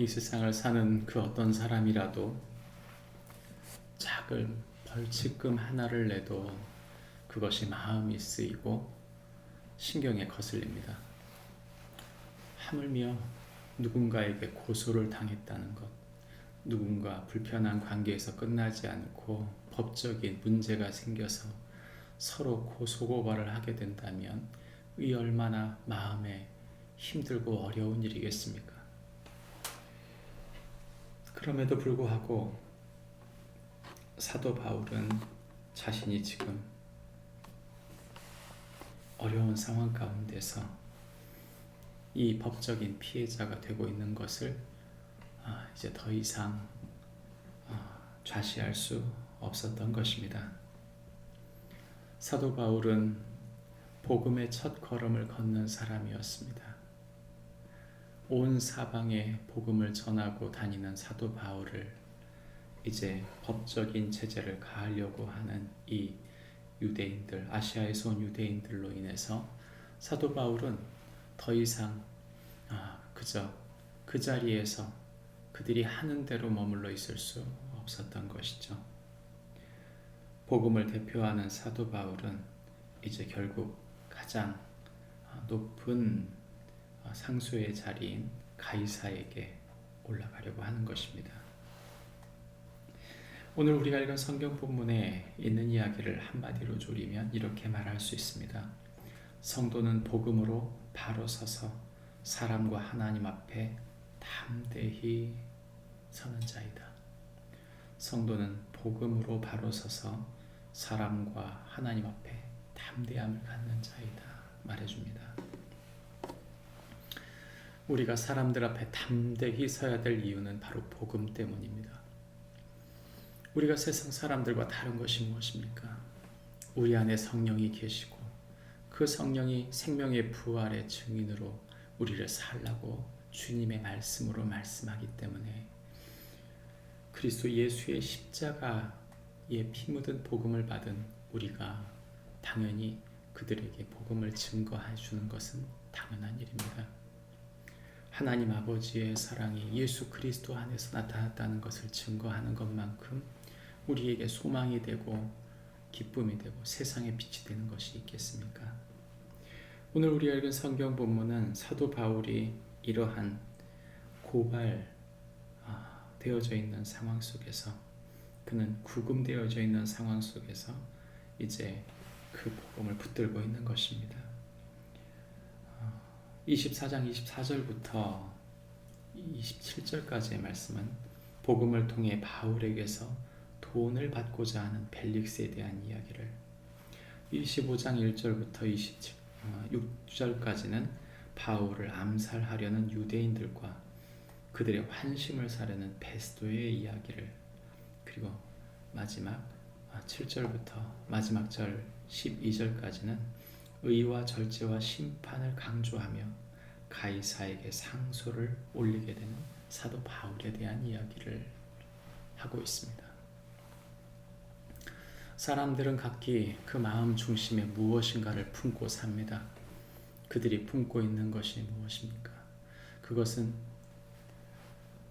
이 세상을 사는 그 어떤 사람이라도 작은 벌칙금 하나를 내도 그것이 마음이 쓰이고 신경에 거슬립니다. 하물며 누군가에게 고소를 당했다는 것, 누군가 불편한 관계에서 끝나지 않고 법적인 문제가 생겨서 서로 고소고발을 하게 된다면 이 얼마나 마음에 힘들고 어려운 일이겠습니까? 그럼에도 불구하고 사도 바울은 자신이 지금 어려운 상황 가운데서 이 법적인 피해자가 되고 있는 것을 이제 더 이상 좌시할 수 없었던 것입니다. 사도 바울은 복음의 첫 걸음을 걷는 사람이었습니다. 온 사방에 복음을 전하고 다니는 사도 바울을 이제 법적인 제재를 가하려고 하는 이 유대인들, 아시아에서 온 유대인들로 인해서 사도 바울은 더 이상 그저 그 자리에서 그들이 하는 대로 머물러 있을 수 없었던 것이죠. 복음을 대표하는 사도 바울은 이제 결국 가장 높은 상수의 자리인 가이사에게 올라가려고 하는 것입니다. 오늘 우리가 읽은 성경 본문에 있는 이야기를 한마디로 조리면 이렇게 말할 수 있습니다. 성도는 복음으로 바로 서서 사람과 하나님 앞에 담대히 서는 자이다. 성도는 복음으로 바로 서서 사람과 하나님 앞에 담대함을 갖는 자이다 말해줍니다. 우리가 사람들 앞에 담대히 서야 될 이유는 바로 복음 때문입니다. 우리가 세상 사람들과 다른 것이 무엇입니까? 우리 안에 성령이 계시고 그 성령이 생명의 부활의 증인으로 우리를 살라고 주님의 말씀으로 말씀하기 때문에 그리스도 예수의 십자가에 피 묻은 복음을 받은 우리가 당연히 그들에게 복음을 증거해 주는 것은 당연한 일입니다. 하나님 아버지의 사랑이 예수 그리스도 안에서 나타났다는 것을 증거하는 것만큼 우리에게 소망이 되고 기쁨이 되고 세상의 빛이 되는 것이 있겠습니까? 오늘 우리가 읽은 성경 본문은 사도 바울이 이러한 고발되어져 있는 상황 속에서 그는 구금되어져 있는 상황 속에서 이제 그 복음을 붙들고 있는 것입니다. 24장 24절부터 27절까지의 말씀은 복음을 통해 바울에게서 돈을 받고자 하는 벨릭스에 대한 이야기를, 25장 1절부터 26절까지는 바울을 암살하려는 유대인들과 그들의 환심을 사려는 베스도의 이야기를, 그리고 마지막 7절부터 마지막 절 12절까지는 의와 절제와 심판을 강조하며 가이사에게 상소를 올리게 되는 사도 바울에 대한 이야기를 하고 있습니다. 사람들은 각기 그 마음 중심에 무엇인가를 품고 삽니다. 그들이 품고 있는 것이 무엇입니까? 그것은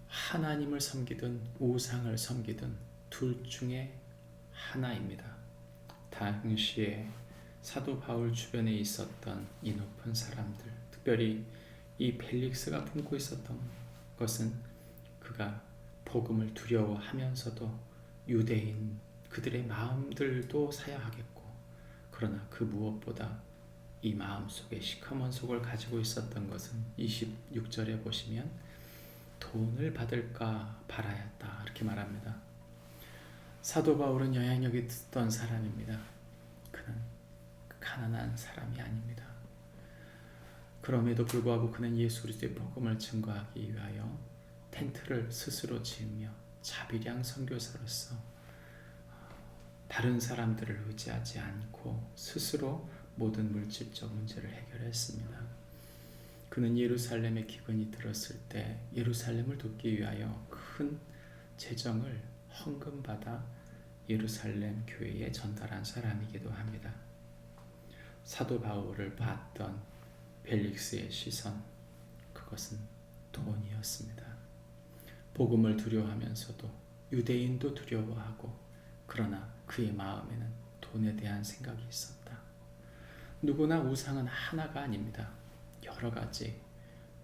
하나님을 섬기든 우상을 섬기든 둘 중에 하나입니다. 당시에 사도 바울 주변에 있었던 이 높은 사람들, 특별히 이 벨릭스가 품고 있었던 것은 그가 복음을 두려워하면서도 유대인 그들의 마음들도 사야하겠고, 그러나 그 무엇보다 이 마음속에 시커먼 속을 가지고 있었던 것은 26절에 보시면 돈을 받을까 바라였다 이렇게 말합니다. 사도 바울은 영향력이 있던 사람입니다. 그는 가난한 사람이 아닙니다. 그럼에도 불구하고 그는 예수 그리스도의 복음을 증거하기 위하여 텐트를 스스로 지으며 자비량 선교사로서 다른 사람들을 의지하지 않고 스스로 모든 물질적 문제를 해결했습니다. 그는 예루살렘에 기근이 들었을 때 예루살렘을 돕기 위하여 큰 재정을 헌금받아 예루살렘 교회에 전달한 사람이기도 합니다. 사도 바울을 봤던 벨릭스의 시선, 그것은 돈이었습니다. 복음을 두려워하면서도 유대인도 두려워하고, 그러나 그의 마음에는 돈에 대한 생각이 있었다. 누구나 우상은 하나가 아닙니다. 여러 가지.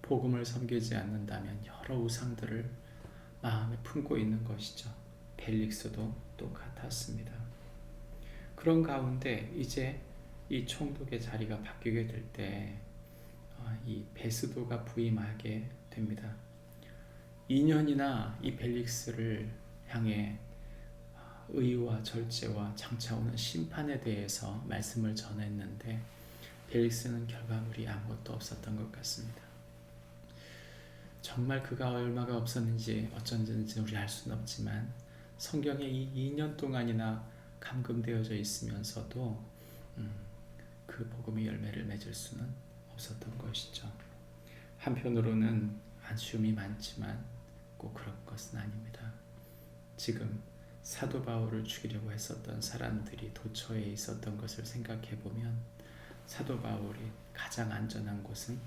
복음을 섬기지 않는다면 여러 우상들을 마음에 품고 있는 것이죠. 벨릭스도 똑같았습니다. 그런 가운데 이제 이 총독의 자리가 바뀌게 될 때 이 베스도가 부임하게 됩니다. 2년이나 이 벨릭스를 향해 의와 절제와 장차 오는 심판에 대해서 말씀을 전했는데 벨릭스는 결과물이 아무것도 없었던 것 같습니다. 정말 그가 얼마가 없었는지 어쩐지 우리 알 수는 없지만 성경에 이 2년 동안이나 감금되어져 있으면서도 그 복음의 열매를 맺을 수는 없었던 것이죠. 한편으로는 아쉬움이 많지만 꼭 그런 것은 아닙니다. 지금 사도 바울을 죽이려고 했었던 사람들이 도처에 있었던 것을 생각해 보면 사도 바울이 가장 안전한 곳은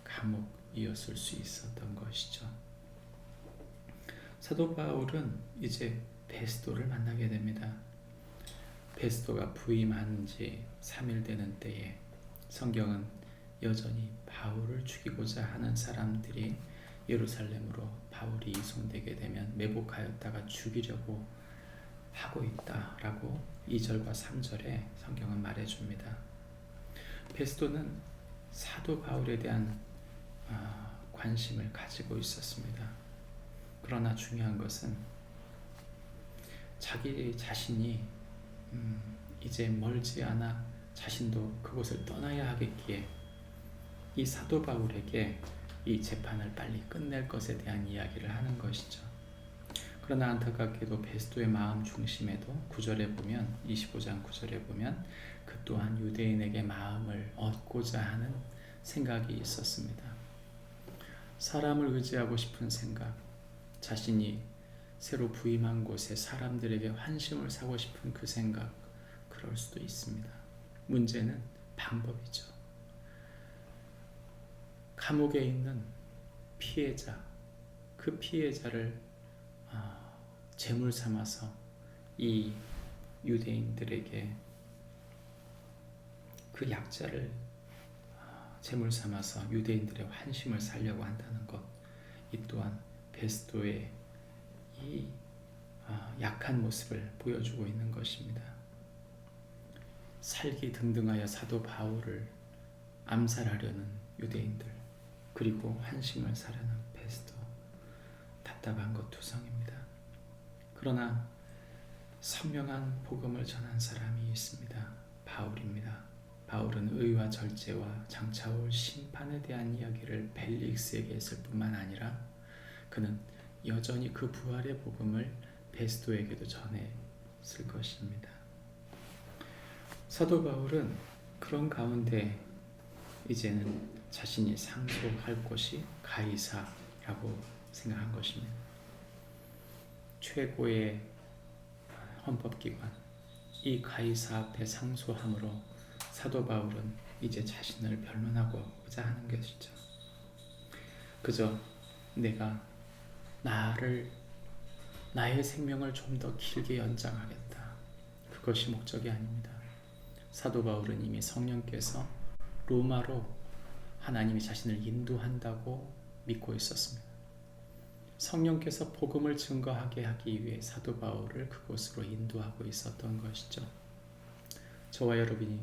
감옥이었을 수 있었던 것이죠. 사도 바울은 이제 베스도를 만나게 됩니다. 베스도가 부임한 지 3일 되는 때에 성경은 여전히 바울을 죽이고자 하는 사람들이 예루살렘으로 바울이 이송되게 되면 매복하였다가 죽이려고 하고 있다라고 2절과 3절에 성경은 말해줍니다. 베스도는 사도 바울에 대한 관심을 가지고 있었습니다. 그러나 중요한 것은 자기 자신이 이제 멀지 않아 자신도 그곳을 떠나야 하겠기에 이 사도 바울에게 이 재판을 빨리 끝낼 것에 대한 이야기를 하는 것이죠. 그러나 안타깝게도 베스도의 마음 중심에도 9절에 보면 25장 9절에 보면 그 또한 유대인에게 마음을 얻고자 하는 생각이 있었습니다. 사람을 의지하고 싶은 생각, 자신이 새로 부임한 곳에 사람들에게 환심을 사고 싶은 그 생각, 그럴 수도 있습니다. 문제는 방법이죠. 감옥에 있는 피해자, 그 피해자를 제물 삼아서 이 유대인들에게 그 약자를 제물 삼아서 유대인들의 환심을 살려고 한다는 것, 이 또한 베스도의 이 약한 모습을 보여주고 있는 것입니다. 살기 등등하여 사도 바울을 암살하려는 유대인들, 그리고 환심을 사려는 베스도, 답답한 것 투성입니다. 그러나 선명한 복음을 전한 사람이 있습니다. 바울입니다. 바울은 의와 절제와 장차 올 심판에 대한 이야기를 벨릭스에게 했을 뿐만 아니라 그는 여전히 그 부활의 복음을 베스도에게도 전했을 것입니다. 사도 바울은 그런 가운데 이제는 자신이 상소할 곳이 가이사라고 생각한 것입니다. 최고의 헌법기관, 이 가이사 앞에 상소함으로 사도 바울은 이제 자신을 변론하고자 하는 것이죠. 그저 내가 나의 생명을 좀 더 길게 연장하겠다, 그것이 목적이 아닙니다. 사도 바울은 이미 성령께서 로마로 하나님이 자신을 인도한다고 믿고 있었습니다. 성령께서 복음을 증거하게 하기 위해 사도 바울을 그곳으로 인도하고 있었던 것이죠. 저와 여러분이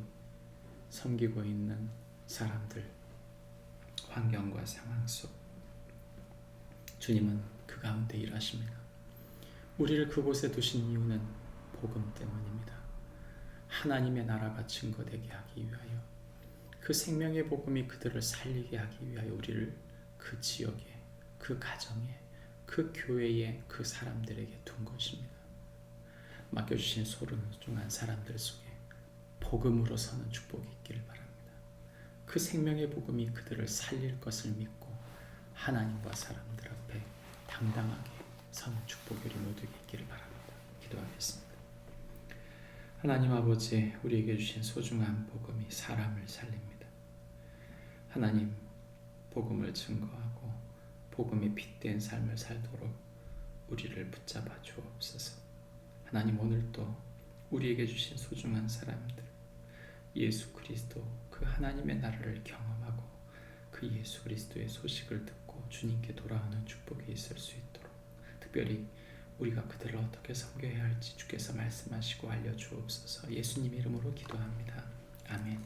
섬기고 있는 사람들, 환경과 상황 속 주님은 그 가운데 일하십니다. 우리를 그곳에 두신 이유는 복음 때문입니다. 하나님의 나라가 증거되게 하기 위하여, 그 생명의 복음이 그들을 살리게 하기 위하여 우리를 그 지역에, 그 가정에, 그 교회에, 그 사람들에게 둔 것입니다. 맡겨주신 소중한 사람들 속에 복음으로 서는 축복이 있기를 바랍니다. 그 생명의 복음이 그들을 살릴 것을 믿고 하나님과 사람들 앞에 당당하게 서는 축복이 우리 모두에게 있기를 바랍니다. 기도하겠습니다. 하나님 아버지, 우리에게 주신 소중한 복음이 사람을 살립니다. 하나님, 복음을 증거하고 복음이 핏된 삶을 살도록 우리를 붙잡아 주옵소서. 하나님, 오늘도 우리에게 주신 소중한 사람들, 예수 그리스도 그 하나님의 나라를 경험하고 그 예수 그리스도의 소식을 듣고 주님께 돌아오는 축복이 있을 수 있도록, 특별히 우리가 그들을 어떻게 섬겨야 할지 주께서 말씀하시고 알려주옵소서. 예수님 이름으로 기도합니다. 아멘.